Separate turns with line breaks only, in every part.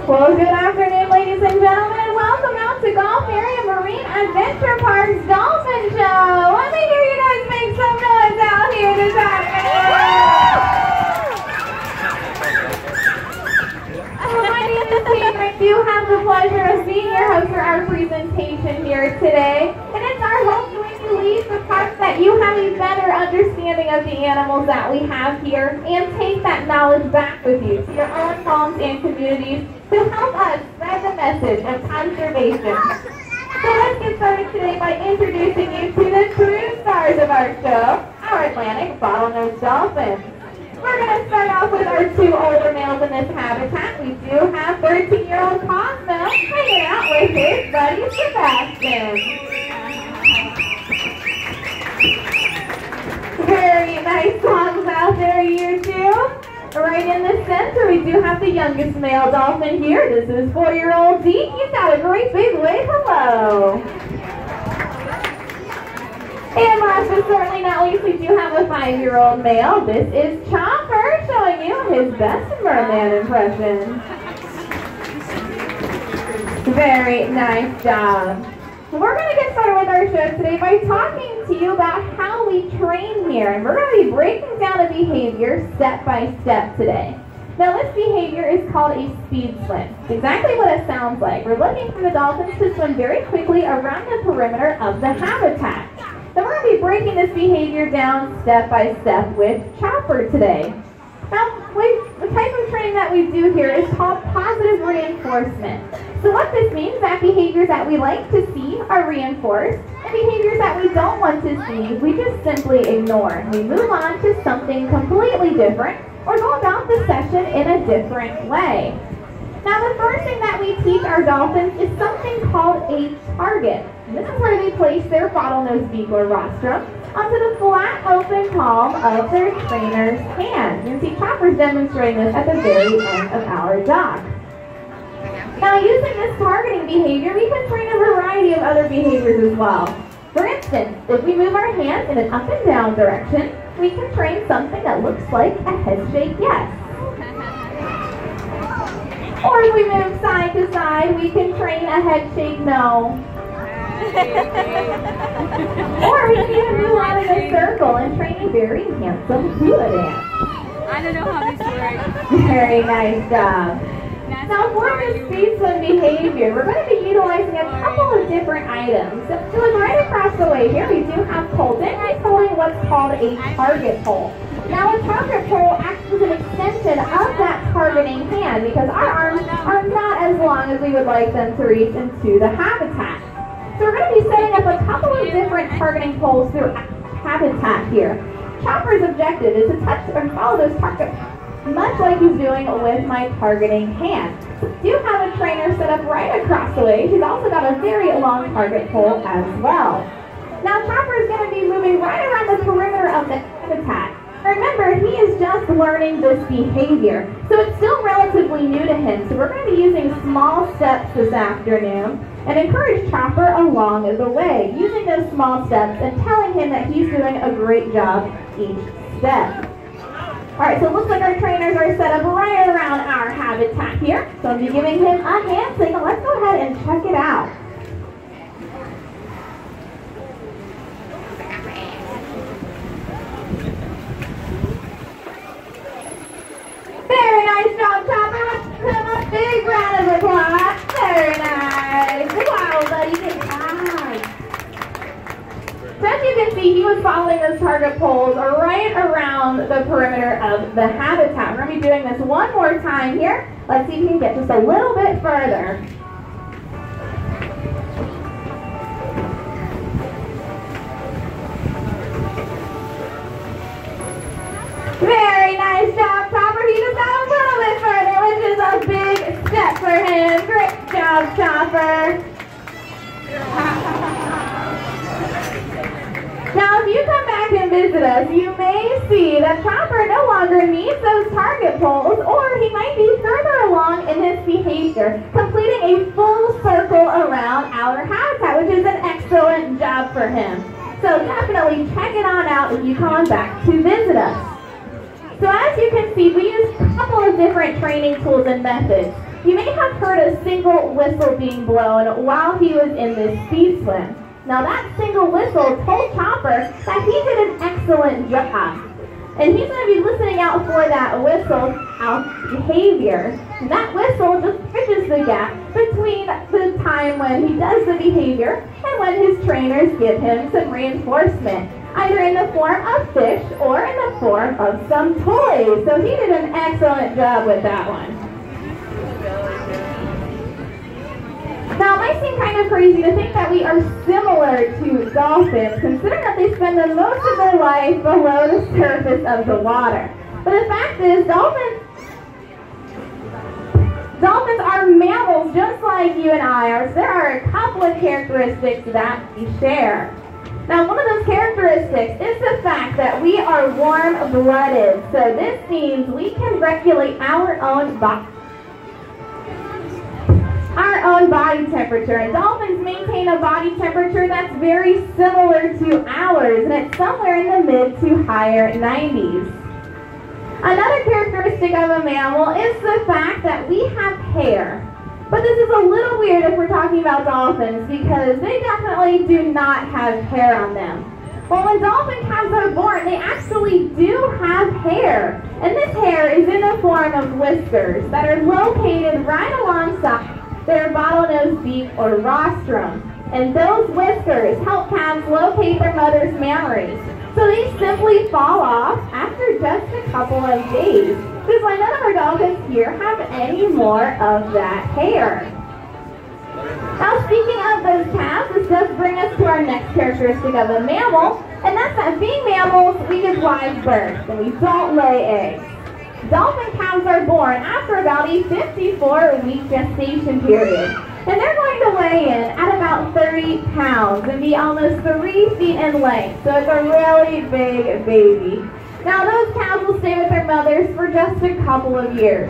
Well, good afternoon, ladies and gentlemen, and welcome out to Gulf Area Marine Adventure Park's Dolphin Show. Let me hear you guys make some noise out here this afternoon. My name is Tina. I do have the pleasure of being your host for our presentation here today. And it's our hope that when you leave the park that you have a better understanding of the animals that we have here and take that knowledge back with you to your own homes and communities to help us spread the message of conservation. So let's get started today by introducing you to the true stars of our show, our Atlantic bottlenose dolphins. We're going to start off with our two older males in this habitat. We do have 13-year-old Cosmo hanging out with his buddy Sebastian. Very nice songs out there, you two. Right in the center, we do have the youngest male dolphin here. This is 4-year-old Zeke. He's got a great big wave. Hello. And last but certainly not least, we do have a 5-year-old male. This is Chopper showing you his best merman impression. Very nice job. We're going to get started with our show today by talking to you about how we train here. And we're going to be breaking down a behavior step by step today. Now this behavior is called a speed swim. It's exactly what it sounds like. We're looking for the dolphins to swim very quickly around the perimeter of the habitat. So we're going to be breaking this behavior down step by step with Chopper today. Now, the type of training that we do here is called positive reinforcement. So what this means, that behaviors that we like to see are reinforced, and behaviors that we don't want to see, we just simply ignore. We move on to something completely different, or go about the session in a different way. Now, the first thing that we teach our dolphins is something called a target. And this is where they place their bottlenose beak or rostrum onto the flat, open palm of their trainer's hand. You can see Chopper's demonstrating this at the very end of our dock. Now, using this targeting behavior, we can train a variety of other behaviors as well. For instance, if we move our hands in an up and down direction, we can train something that looks like a head shake yes. Or if we move side to side, we can train a head shake no. Or we can even move out in a circle and train a very handsome hula dance.
I don't know how this works.
Very nice job. Now for this speed swim behavior, we're going to be utilizing a couple of different items. So look right across the way here, we do have Colton. He's holding what's called a target pole. Now a target pole acts as an extension of that targeting hand because our arms are not as long as we would like them to reach into the habitat. So we're going to be setting up a couple of different targeting poles through habitat here. Chopper's objective is to touch and follow those targets, much like he's doing with my targeting hand. So we do have a trainer set up right across the way. She's also got a very long target pole as well. Now Chopper is going to be moving right around the perimeter of the habitat. Remember, he is just learning this behavior, so it's still relatively new to him. So we're going to be using small steps this afternoon and encourage Chopper along the way, using those small steps and telling him that he's doing a great job each step. All right, so it looks like our trainers are set up right around our habitat here. So I'll be giving him a hand signal. Let's go ahead and check it out. Very nice job, Chopper. Let's give him a big round of applause. Very nice. Wow, buddy, good job. So as you can see, he was following those target poles right around the perimeter of the habitat. We're going to be doing this one more time here. Let's see if we can get just a little bit further. Very nice job, Chopper. He just got a little bit further, which is a big step for him. Great job, Chopper. Now, if you come back and visit us, you may see that Chopper no longer needs those target poles, or he might be further along in his behavior, completing a full circle around our habitat, which is an excellent job for him. So definitely check it on out if you come back to visit us. So as you can see, we use a couple of different training tools and methods. You may have heard a single whistle being blown while he was in this speed swim. Now that single whistle told Chopper that he did an excellent job. And he's going to be listening out for that whistle behavior. And that whistle just bridges the gap between the time when he does the behavior and when his trainers give him some reinforcement, either in the form of fish or in the form of some toys. So he did an excellent job with that one. Now, it might seem kind of crazy to think that we are similar to dolphins, considering that they spend the most of their life below the surface of the water. But the fact is, dolphins are mammals just like you and I are. So there are a couple of characteristics that we share. Now, one of those characteristics is the fact that we are warm-blooded. So this means we can regulate our own body temperature, and dolphins maintain a body temperature that's very similar to ours, and it's somewhere in the mid to higher 90s. Another characteristic of a mammal is the fact that we have hair. But this is a little weird if we're talking about dolphins, because they definitely do not have hair on them. Well, when dolphin calves are born, they actually do have hair, and this hair is in the form of whiskers that are located right alongside their bottlenose beak or rostrum. And those whiskers help calves locate their mother's mammaries. So they simply fall off after just a couple of days. This is why none of our dolphins here have any more of that hair. Now, speaking of those calves, this does bring us to our next characteristic of a mammal, and that's that being mammals, we give live birth, and we don't lay eggs. Dolphin calves are born after about a 54-week gestation period, and they're going to weigh in at about 30 pounds and be almost 3 feet in length, so it's a really big baby. Now, those calves will stay with their mothers for just a couple of years.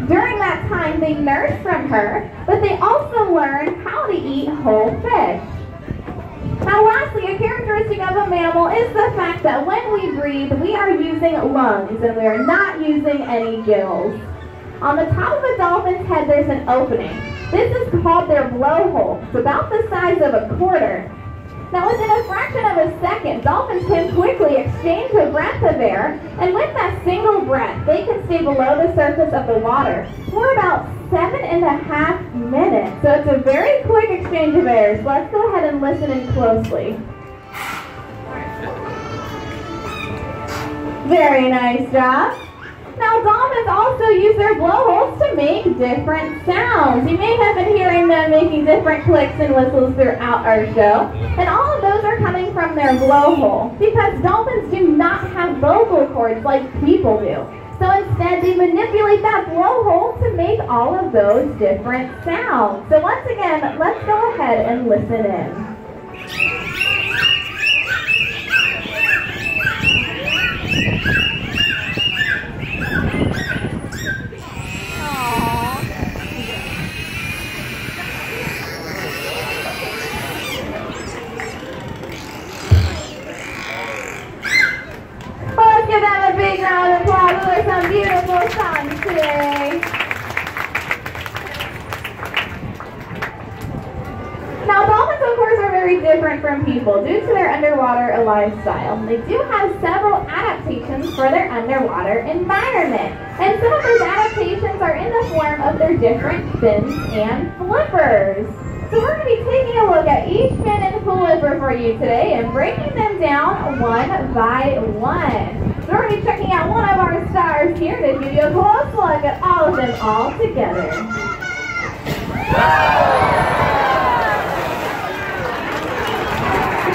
During that time, they nurse from her, but they also learn how to eat whole fish. Now, lastly, a characteristic of a mammal is the fact that when we breathe, we are using lungs and we are not using any gills. On the top of a dolphin's head, there's an opening. This is called their blowhole. It's about the size of a quarter. Now, within a fraction of a second, dolphins can quickly exchange a breath of air, and with that single breath, they can stay below the surface of the water for about 7.5 minutes. So it's a very quick exchange of air. So let's go ahead and listen in closely. Very nice job. Now, dolphins also use their blowholes to make different sounds. You may have been hearing them making different clicks and whistles throughout our show. And all of those are coming from their blowhole, because dolphins do not have vocal cords like people do. So instead, they manipulate that blowhole to make all of those different sounds. So once again, let's go ahead and listen in. Let's give them a big round of applause. Those are some beautiful songs today. Now, dolphins, of course, are very different from people due to their underwater lifestyle. They do have several adaptations for their underwater environment. And some of those adaptations are in the form of their different fins and flippers. So we're going to be taking a look at each fin and flipper for you today and breaking them down one by one. So we're going to be checking out one of our stars here to give you a close look at all of them all together.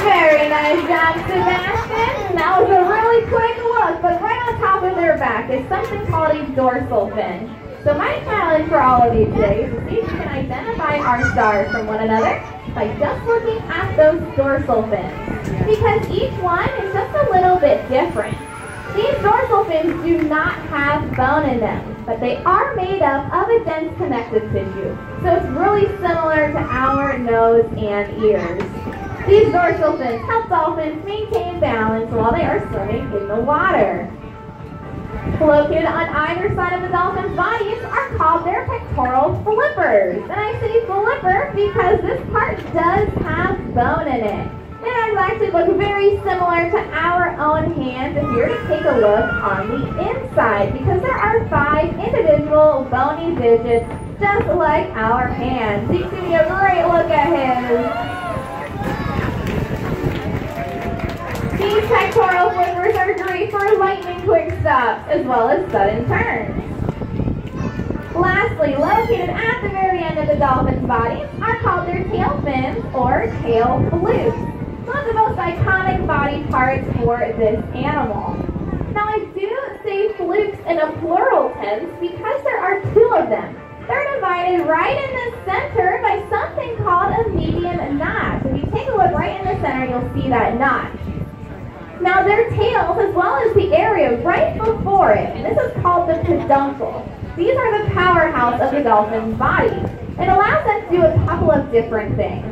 Very nice job, Sebastian. That was a really quick look, but right on top of their back is something called a dorsal fin. So my challenge for all of you today is to see if you can identify our stars from one another by just looking at those dorsal fins, because each one is just a little bit different. These dorsal fins do not have bone in them, but they are made up of a dense connective tissue. So it's really similar to our nose and ears. These dorsal fins help dolphins maintain balance while they are swimming in the water. Located on either side of the dolphin's bodies are called their pectoral flippers. And I say flipper because this part does have bone in it. It does actually look very similar to our own hands if you were to take a look on the inside, because there are 5 individual bony digits just like our hands. You can give me a great look at his. These pectoral flippers are great for lightning quick stops as well as sudden turns. Lastly, located at the very end of the dolphin's bodies are called their tail fins or tail flukes. One of the most iconic body parts for this animal. Now I do say flukes in a plural tense because there are 2 of them. They're divided right in the center by something called a median notch. If you take a look right in the center, you'll see that notch. Now their tails, as well as the area right before it, and this is called the peduncle. These are the powerhouse of the dolphin's body. It allows them to do a couple of different things.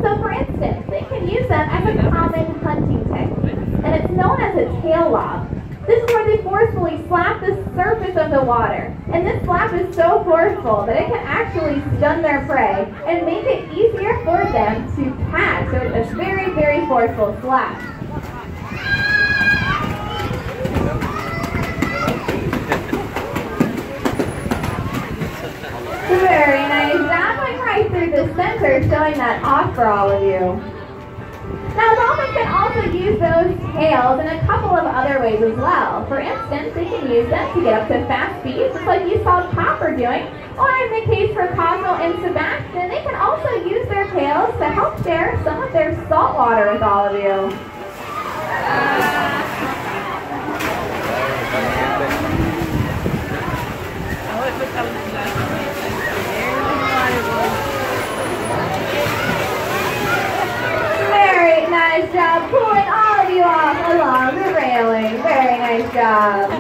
So for instance, they can use them as a common hunting technique, and it's known as a tail lob. This is where they forcefully slap the surface of the water, and this slap is so forceful that it can actually stun their prey and make it easier for them to catch. So it's a very, very forceful slap. Very nice. That went right through the center, showing that off for all of you. Now, dolphins can also use those tails in a couple of other ways as well. For instance, they can use them to get up to fast speeds, just like you saw Copper doing. Or in the case for Cosmo and Sebastian, they can also use their tails to help share some of their salt water with all of you. Very nice job pulling all of you off along the railing. Very nice job.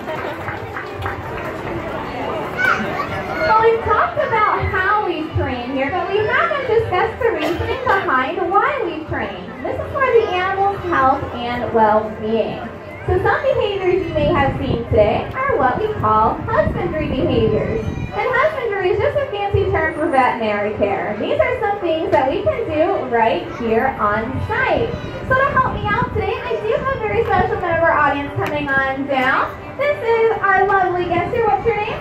Well, we've talked about how we train here, but we haven't discussed the reasoning behind why we train. This is for the animal's health and well-being. So some behaviors you may have seen today are what we call husbandry behaviors. And husbandry is just a fancy term for veterinary care. These are some things that we can do right here on site. So to help me out today, I do have a very special member of our audience coming on down. This is our lovely guest here. What's your name?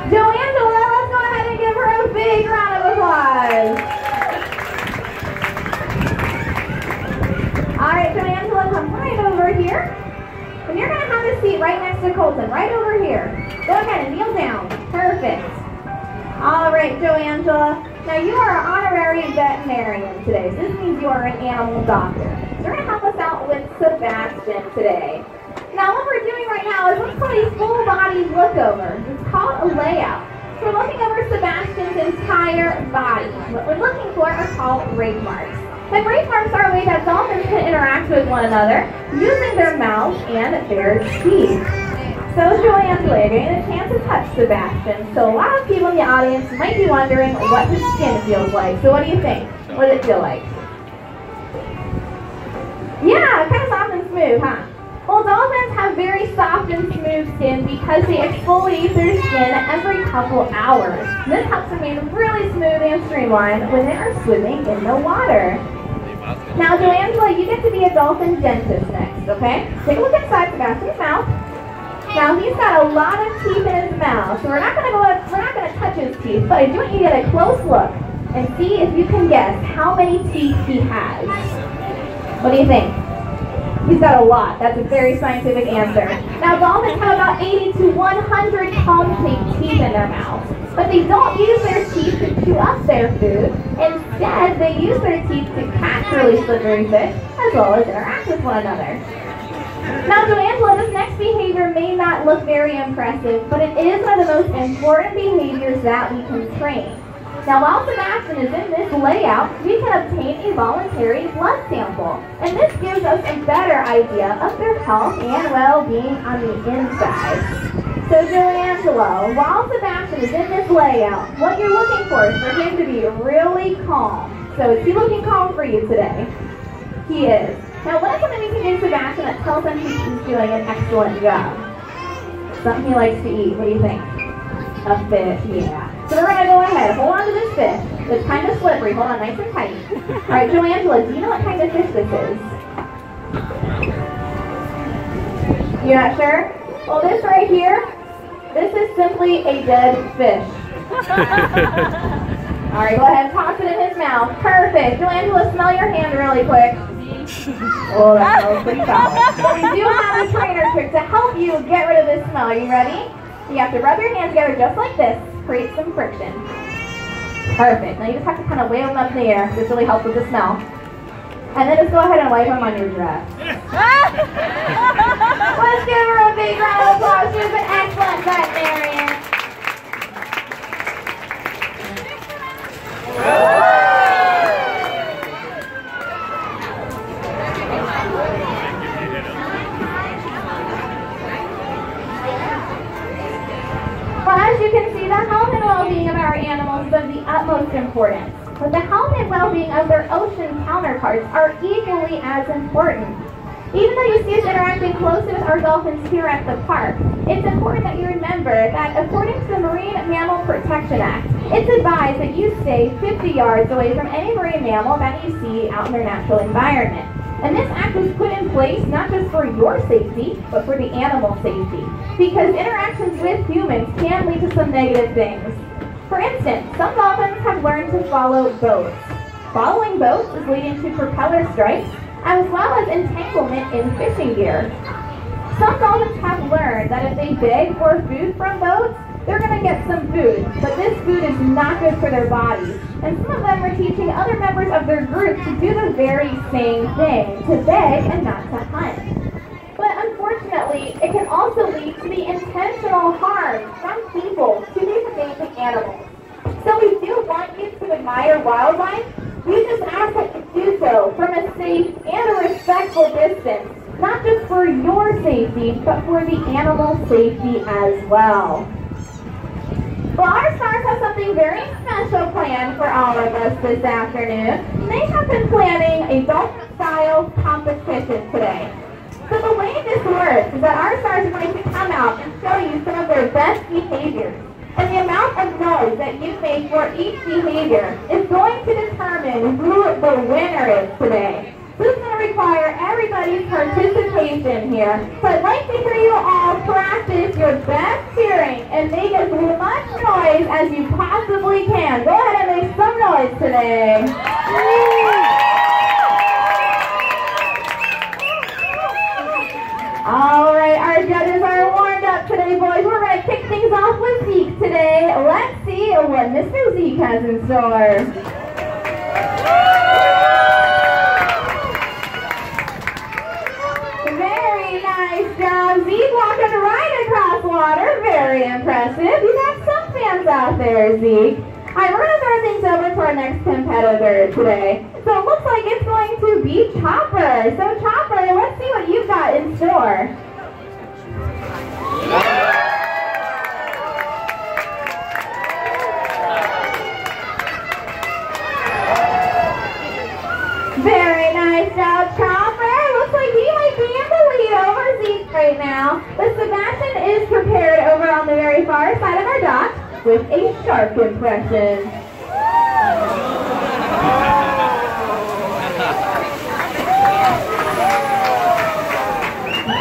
Joangela. Let's go ahead and give her a big round of applause. All right, Joangela, come right over here. And you're going to have a seat right next to Colton, right over here. Go ahead and kneel down. Perfect. All right, Joangela. Now, you are an honorary veterinarian today. So this means you are an animal doctor. So you're going to help us out with Sebastian today. Now, what we're doing right now is what's called a full body lookover. It's called a layout. So we're looking over Sebastian's entire body. What we're looking for are called rake marks. And rake marks are a way that dolphins can interact with one another using their mouths and their teeth. So Joangela, you're getting a chance to touch Sebastian. So a lot of people in the audience might be wondering what his skin feels like. So what do you think? What does it feel like? Yeah, kind of soft and smooth, huh? Well, dolphins have very soft and smooth skin because they exfoliate their skin every couple hours. This helps them be really smooth and streamlined when they are swimming in the water. Now, Joangela, you get to be a dolphin dentist next, okay? Take a look inside Sebastian's mouth. Now, he's got a lot of teeth in his mouth, so we're not going to touch his teeth, but I do want you to get a close look and see if you can guess how many teeth he has. What do you think? He's got a lot. That's a very scientific answer. Now, dolphins have about 80 to 100 palm-shaped teeth in their mouths, but they don't use their teeth to chew up their food. Instead, they use their teeth to catch really slippery fish, as well as interact with one another. Now, Joangela, this next behavior may not look very impressive, but it is one of the most important behaviors that we can train. Now, while Sebastian is in this layout, we can obtain a voluntary blood sample, and this gives us a better idea of their health and well-being on the inside. So, Joangela, while Sebastian is in this layout, what you're looking for is for him to be really calm. So, is he looking calm for you today? He is. Now, what is something we can do to Sebastian that tells him he's doing an excellent job? Something he likes to eat. What do you think? A fish, yeah. So we're gonna go ahead. Hold on to this fish. It's kind of slippery. Hold on, nice and tight. All right, Joangela, do you know what kind of fish this is? You're not sure? Well, this right here, this is simply a dead fish. All right, go ahead and toss it in his mouth. Perfect. Joangela, smell your hand really quick. Oh, that smells pretty foul. We do have a trainer trick to help you get rid of this smell. Are you ready? You have to rub your hands together just like this. Create some friction. Perfect. Now you just have to kind of wave them up in the air. This really helps with the smell. And then just go ahead and wipe them on your dress. Let's give her a big round of applause. She was an excellent veterinarian. Well, as you can see, the health and well-being of our animals is of the utmost importance. But the health and well-being of their ocean counterparts are equally as important. Even though you see us interacting closely with our dolphins here at the park, it's important that you remember that according to the Marine Mammal Protection Act, it's advised that you stay 50 yards away from any marine mammal that you see out in their natural environment. And this act was put in place not just for your safety, but for the animal safety, because interactions with humans can lead to some negative things. For instance, some dolphins have learned to follow boats. Following boats is leading to propeller strikes, as well as entanglement in fishing gear. Some dolphins have learned that if they beg for food from boats, they're going to get some food, but this food is not good for their bodies. And some of them are teaching other members of their group to do the very same thing, to beg and not to hunt. But unfortunately, it can also lead to the intentional harm from people to these amazing animals. So we do want you to admire wildlife. We just ask that you do so from a safe and a respectful distance, not just for your safety, but for the animal safety as well. Well, our stars have something very special planned for all of us this afternoon. They have been planning a dolphin-style competition today. So the way this works is that our stars are going to come out and show you some of their best behaviors. And the amount of noise that you make for each behavior is going to determine who the winner is today. This is going to require everybody's participation here. So I'd like to hear you all practice your best cheering and make as much noise as you possibly can. Go ahead and make some noise today. All right, our judges are warmed up today, boys. We're going to kick things off with Zeke today. Let's see what Mr. Zeke has in store. Very nice job, Zeke, walking right across water. Very impressive. You got some fans out there, Zeke. All right, we're going to throw things over to our next competitor today. So it looks like it's going to be Chopper. So Chopper, let's see what you've got in store. Very nice job, Chopper. Looks like he might be in the lead over Zeke right now. But Sebastian is prepared over on the very far side of our dock with a shark impression.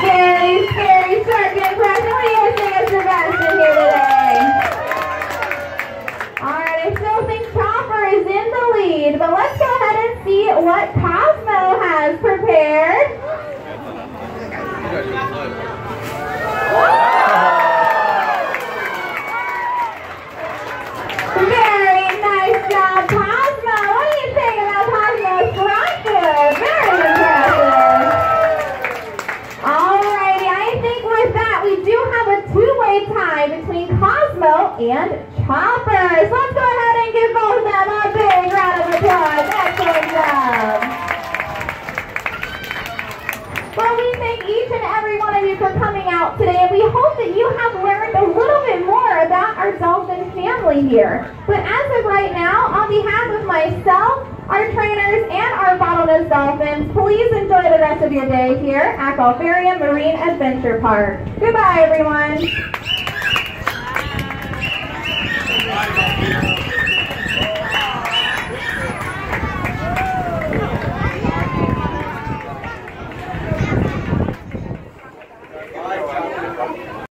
Very scary shark impression. What do you guys think of Sebastian here today? Alright, I still think Chopper is in the lead, but let's go ahead and see what Cosmo has prepared. Very nice job, Cosmo. What do you think about Cosmo's structure? Very impressive. Alrighty, I think with that we do have a two-way tie between Cosmo and Chopper. So let's go ahead and give both of them a big round of applause. Excellent job. Well, we thank each and every one of you for coming out today, and we hope that you have learned a little bit more about our dolphin family here. But as of right now, on behalf of myself, our trainers, and our bottlenose dolphins. Please enjoy the rest of your day here at Golfarium Marine Adventure Park. Goodbye, everyone.